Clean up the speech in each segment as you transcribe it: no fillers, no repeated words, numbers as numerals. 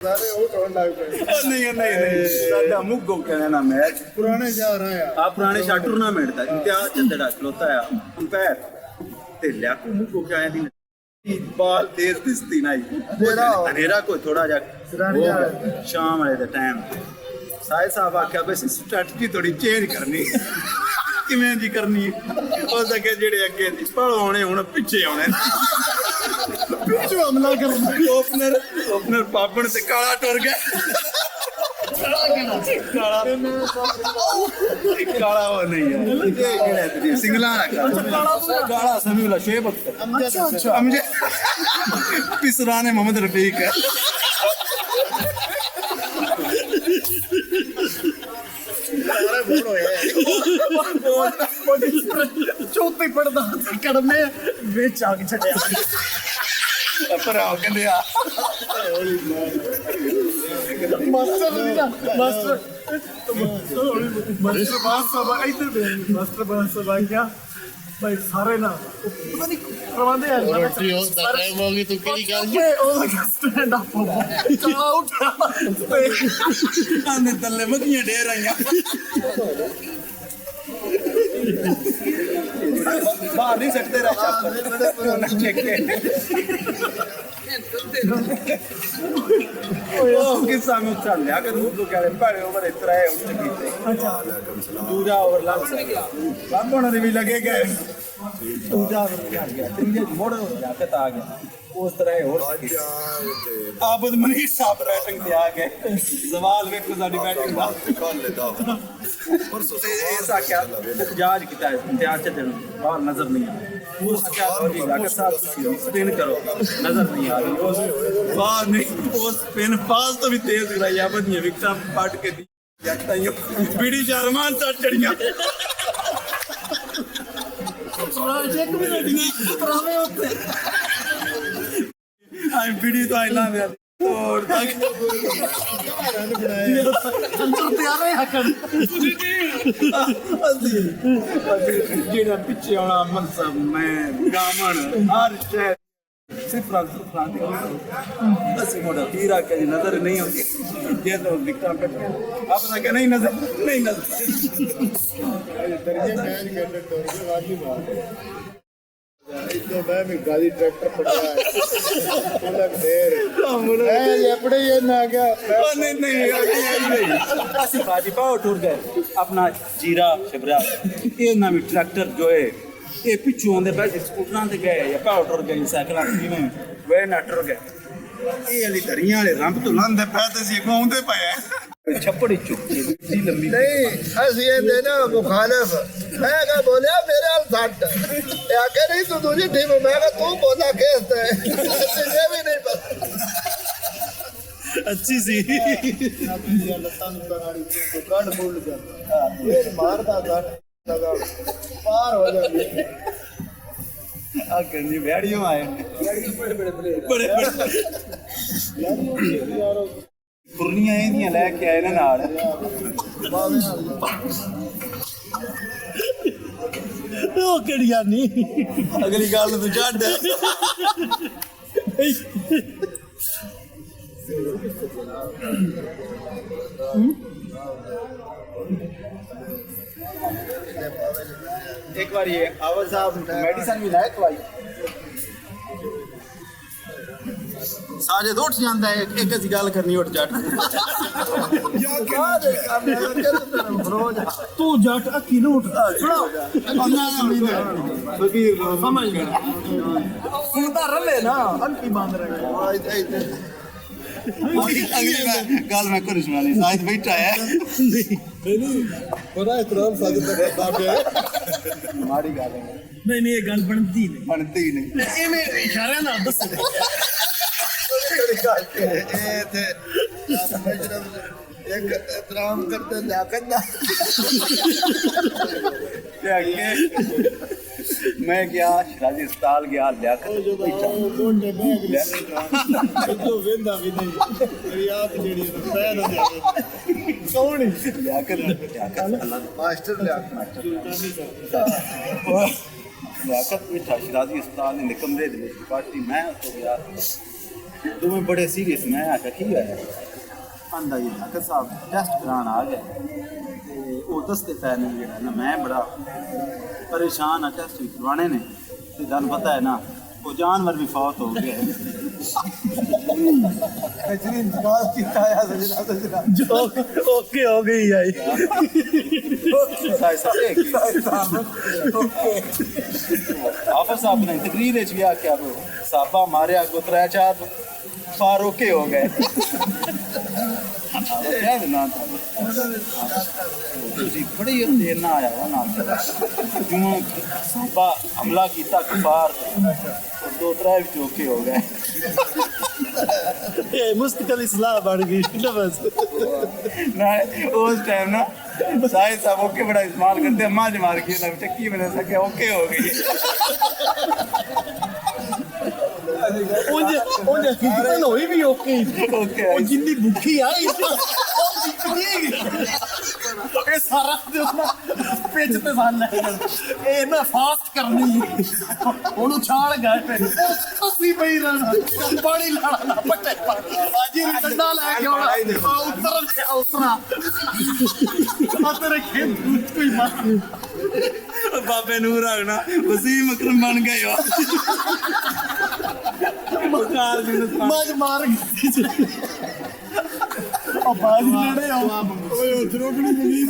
नहीं मुगो कहना मैच पुराने जा रहा है आप पुराने शाट टूर्नामेंट था इम्तियाज चंदड़ा खलोता है अंपायर ते ल्याकू मुगो क्या है बाल तेज दिसती ना अंधेरा कोई थोड़ा जा शाम वाले दा टाइम साहिब साहब आख्या बस स्ट्रैटेजी थोड़ी चेंज करनी किवें जी करनी हो सके जेड़े अगे पढ़ होने हुण पिछे आने पिछू हमला करना ओपनर पापड़ से काला टुर गया काला वो नहीं है सिंगला काला समीउल्लाह शेब अख्तर पिसराने मोहम्मद रफीक है चौथे पढ़दा कड़मे बेच आके छड़या पर आओ कहंदे आ मास्टर बात सब इधर मास्टर बात सब क्या भाई सारे ना पता नहीं करवांदे हैं रोटी हो टाइम होगी तो केड़ी गल ओ स्टैंड अप चला उठा आंदे तल्ले मक्खियां ढेर आईयां बाहर नहीं सकते रहा किस्सा में चल लिया कि तू कह रहे पहले ओवर इतना है उठ कीते दूसरा ओवर लग सकता बाबा ने भी लगे गए दूसरा ओवर लग गया तीसरे मोड़ जाकत आ गया उस तरह और आबद मनीष साहब बैटिंग पे आ गए सवाल वेखो साडी बैटिंग दा परसों से ऐसा क्या इम्तियाज किया है इम्तियाज से बाहर नजर नहीं आ उस क्या होगी जाकर साथ स्पिन करो नजर नहीं आ रही बाहर नहीं वो स्पिन पास तो भी तेज कराई आबद ने विकेट पाट के दी जाता ही बीड़ी शर्मान साथ चढ़ियां एक मिनट नहीं उतरावे होते आई बीड़ी तो आई ला मेरा और तक तैयार है हकन जेड़ा पीछे आना मनसब मैं गामन हर शहर सिफरा बस मोटा तीरा के नजर नहीं होती ये तो विक्टर पे आप ना क्या नहीं नजर दर्जे मैच करने तो वालिमा इतो मैं भी गाड़ी ट्रैक्टर पड़ा है अलग देर ए अपने ये ना क्या नहीं ऐसी बाजी पाओ टूर गए अपना जीरा शिबरा ये ना भी ट्रैक्टर जो है ये पिछू आंदे पे स्कूटरां ते गए या पाओ टूर गए साइकिल में वे ना टूर गए ये वाली दरियां वाले रंब तो लांदे पे ते सी आंदे पे छप्पड़ी चुकी सी लंबी नहीं हसी दे ना मुखालिफ मैं क्या बोलिया मेरे हाल साथ या के नहीं तू दूसरी टीम मैं क्या तू बोला खेलता है तुझे भी नहीं पता अच्छी सी लतान कराड़ी तो काट बोल जाता ये मारदा काट लगा पार हो जाती आ करनी बैड़ियों आए बड़े फुरनियां इंदियां लेके आए ना नाल ओ केड़िया नहीं अगली गल तू छड्ड एक बार ये आवाज साहब मेडिसिन भी लाए तो आई साजे तो उठ जाता है एक ऐसी गल करनी उठ जाट तू जट अखी न उठ समझ गया सुनता रहे ना अखी बांध रहे अगली गल मैं करूँ सुनानी साहिद बैठा है बड़ा इतराम साजिद करता है माड़ी गल है नहीं ये गल बनती नहीं इवें इशारे ना दस एक इतराम करते लाकत ना मैं गया शिराजी अस्पताल गया लियाकत गोंडे बैग तो वेंदा भी नहीं मेरी आप जेडी पैर हो जाए कौन लियाकत मास्टर लियाकत बैठा शिराजी अस्पताल ने कमरे दे पार्टी मैं तो गया तुम्हें बड़े सीरियस मैं आखा की है आंदा ये डॉक्टर साहब टेस्ट कराना आ गया वो दसते पै ने जेड़ा ना मैं बड़ा परेशान हाँ टेस्ट करवाने ने ते तुहानू पता है ना वो जानवर भी फौत हो गया है ओके हो गई आई आफर साहब ने तकरीर भी आख्या साबा मारिया को 3-4 बार ओके हो गए बड़ी देर ना आया हुआ ना क्यों साबा हमला किया कुफार 2-3 ओके हो गए मुस्तकिल इस्लाह बन गई ना बस ना उस टाइम ना साहिब साहब ओके बड़ा इस्तेमाल करते हैं माज मार के ना चक्की में सके ओके हो गई ਉਹਨੇ ਕਿਤਨ ਹੋਈ ਵੀ ਓਕੇ ਉਹ ਜਿੰਨੀ ਭੁੱਖੀ ਆਈ ਇਹ ਸਾਰਾ ਪਿੱਛ ਤੇ ਸਾਨ ਇਹ ਨਾ ਫਾਸਟ ਕਰਨੀ ਉਹਨੂੰ ਛਾਲ ਗਏ ਅਸੀਂ ਪਈ ਰਹਿਣਾ ਪਾਣੀ ਲਾਣਾ ਪੱਟੇ ਆਜੀ ਡੰਡਾ ਲੈ ਕੇ ਆਉਣਾ ਉਤਰਾ ਆ ਤੇਰੇ ਖੇਤ ਕੋਈ ਮਾਰ बाबे नूर आगना वसीम अकरम बन गए हो मार मार और बाज लड़े आओ ओए उधरों की नहीं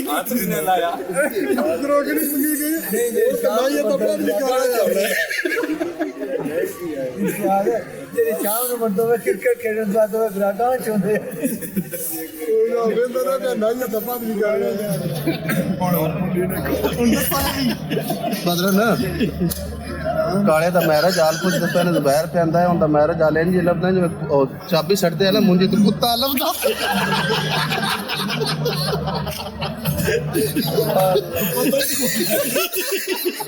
हाथ ने लाया उधरों की नहीं गई नहीं ये तो अपना निकाला जा रहा है तेरे शाम में बंदों में क्रिकेट खेलने बाद में ग्राहक चोंदे बदलन काले दा मैरिज आल कुछ दिन पहले बाहर पे आंदा है उनका मैरिज आल इंज लभदा जिवें चाबी छड्डदे है ना मुंजी ते कुत्ता लभदा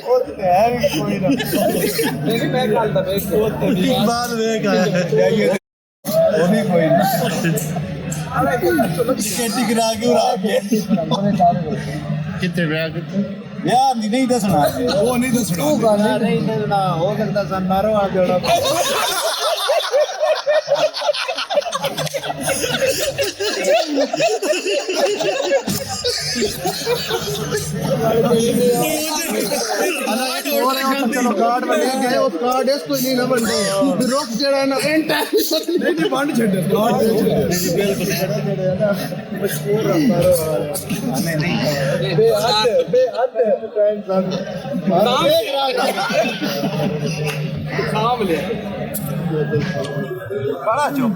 कोई ना नहीं मैं कल दा देख बाद देख आया वो नहीं कोई ना केटी गिरा के उड़ा के कितने ब्याह कितने यार नहीं दसना वो नहीं दसना तू गाना नहीं दसना हो सकता सन मारो आ जोड़ा चलो कार्ड बन गए उस कार्ड इस कोई नहीं ना बन गए रोक जड़ा ना एंड नहीं बंद छड़े कार्ड बिल्कुल मशहूर मारो नहीं बेहद टाइम काम ले बड़ा चुप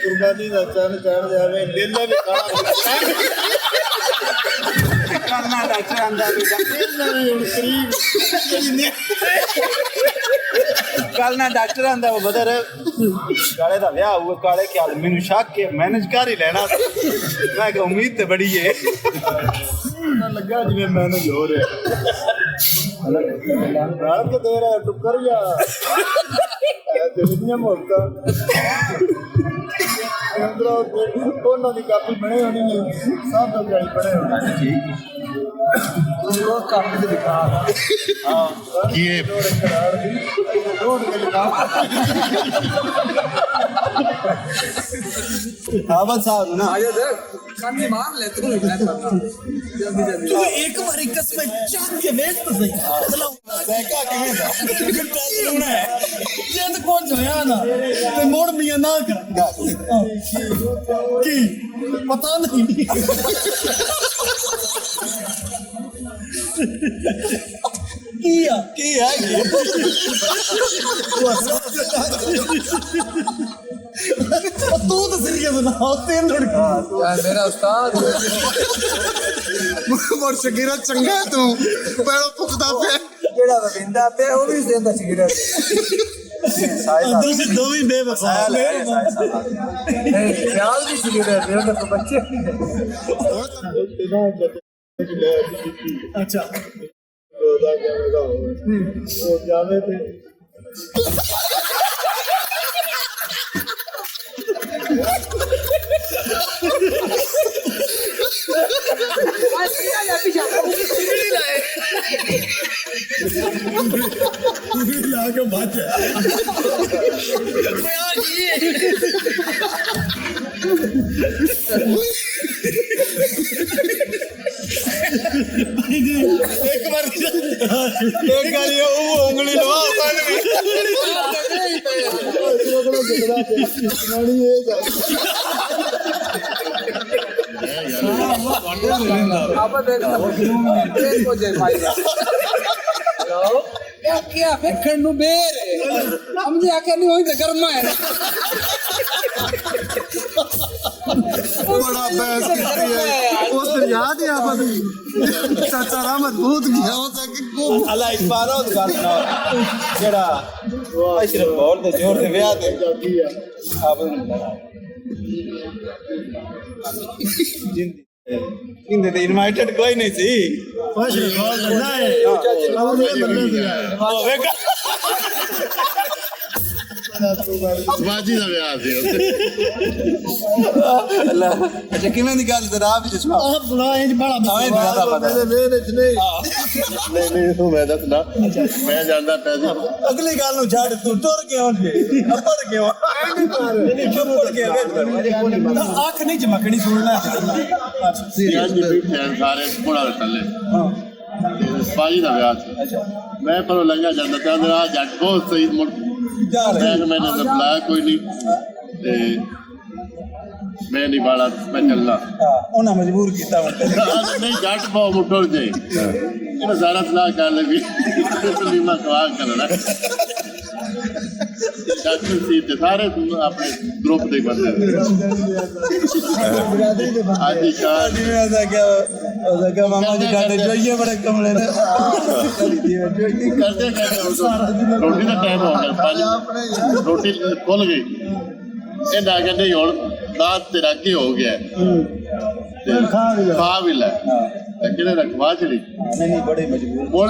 कुर्बानी का चन चढ़ जावे लेला भी करना डॉक्टर अंदर कल ना डॉक्टर आंदा वो बदर काले दा ब्याह हुआ काले ख्याल मैनू शक के मैनेज कर ही लेना मैं कि उम्मीद ते बड़ी है लगा जिवें मैनेज हो रहा रात के दे रहा है टुकर या दुनिया मोड़ता दोनों की काफी बने होनी है सब गाड़ी बने होने ठीक वो काफी दिखा ये रोड के लिखा हाँ बस साहब ना आजा देख कानी मार ले तू जल्दी जल्दी तू एक बार कसम चाट के वेच तो सही चलो देखा किवें दा होना है ये तो कौन होया ना ते मोड़ मियां ना कर की पता नहीं की है तू तो सीरियस ना तेल लड़का मेरा उस्ताद मोर शकीरा चंगा है तू पैरों पुछदा पे जेड़ा विंदा पे वो भी देंदा सिगरेट अंदर से दो ही बेवफा नहीं ख्याल भी सिगरेट दे तो बच्चे अच्छा रोजा क्या लगा वो जावे थे लाके बात है एक बार एक गाली वो उंगली लगा क्या फेंकण नु बेर समझे आके नहीं होई तो गर्मा है बड़ा बहस की है उस याद है आप चाचा रहमत बहुत गया होता कि को अल्लाह इस बार और बात ना जेड़ा अशरफ और दे जोर दे ब्याह दे आप जिंदे ते इनवाइटेड कोई नहीं सी बस बहुत ना है और ये बंदे दिया वो वेगा बाजी दा ब्याह सी अल्लाह अच्छा किवें दी गल जरा आप ही सुनाओ आप बुला इंज बड़ा हमें ज्यादा पता मेरे मेरे च नहीं तू मैं दसना मैं जानदा पैसे अगली गल नु छाड़ तू टुर के आउं जे पढ़ के नहीं चुप के आंख नहीं चमकनी सुनना सारे थोड़ा थल्ले बाजी दा ब्याह सी अच्छा मैं पर लंगा ਜਾਂਦਾ ਤਾਂ ਆ ਜੱਟ ਬਹੁਤ ਸਹੀ ਮੁੜ मैंने तो बुलाया कोई नहीं ते मैं नहीं बाला मैं चलना ਉਹਨਾਂ ਮਜਬੂਰ ਕੀਤਾ नहीं जट पाओ मुठोर जाए ये सारा सलाह कर ले भी लीमा सवाल करना डॉक्टर सी ते सारे अपने ग्रुप दे बंदे आज ही का ਉਹਦਾ ਕਿ ਮਾਮਾ ਜੀ ਸਾਡੇ ਜੋਈਏ ਬੜੇ ਕਮਲੇ ਨੇ करते रोटी का टाइम हो गया पाँच रोटी खुल गई ये ना कहते और दांत तेरा की हो गया खा भी ला किने रखवा चली नहीं बड़े मजबूर बोल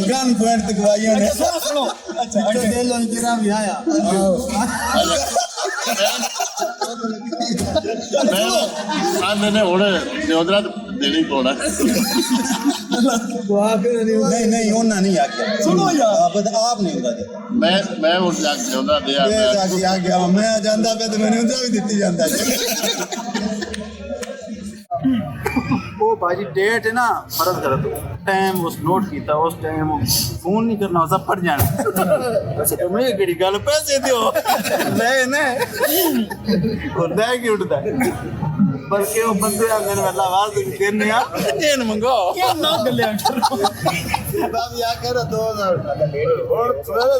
गन पॉइंट तक वाइयों ने सुनो अच्छा अटे लो जरा भी आया मैंने होने देवदरा देनी पड़ा नहीं नहीं ओना नहीं आके सुनो यार आप नहीं होता दे मैं उठ जाके देवदरा दे आ गया मैं जानदा पे तो मैंने उधर भी दित्ती जांदा वो भाजी डेट है ना फर्ज कर दो टाइम उस नोट किया उस टाइम फोन नहीं करना सब फट जाना अच्छा मैं केड़ी गल पैसे दियो ले ने और दे के उठदा पर के वो बंदे आंगन वाला आवाज देने आ चेन मंगो क्या ना गले बाबू या कर 2000 और थोड़ा ले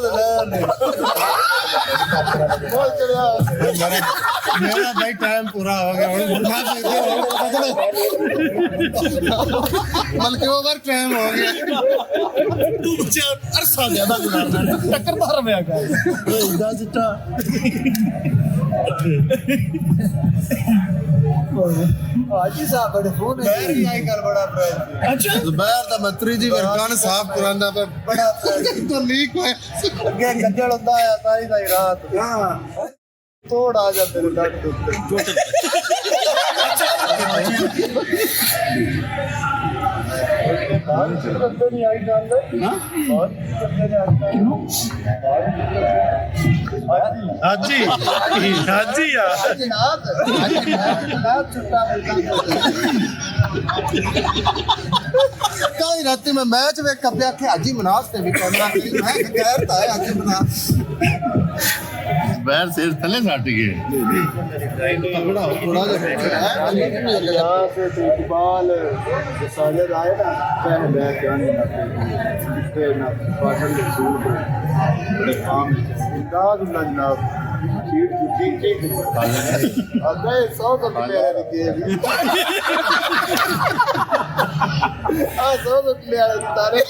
बोल चलिया मेरा भाई टाइम पूरा हो गया बल्कि ओवर टाइम हो गया तू बच्चा अरसा ज्यादा गुजारना है टक्कर मार में आ गया सिटा हाजी साहब बड़े फोन है बैर आई कर बड़ा प्राइस अच्छा जुबैर दा मंत्री जी वरकान साहब कुराना पे बड़ा तो लीक है अगे गज्जल होता है सारी सारी रात हां तोड़ आ जाते हैं डट टूटते नहीं आई डाल ना हाजी हाजी यार जनाब छुट्टा कल रात में मैच वेख के आखे हाजी मनास ते भी कैमरा मैं कहता है हाजी मनास बैर सिर थले सट गए तगड़ा थोड़ा जा यहां से इकबाल साजिद आए ना कह मैं क्या नहीं ना ना पाटन के सूट बड़े काम इमदाद जनाब चीट चुकी अबे 100 का प्लेयर के आ 100 का प्लेयर तारे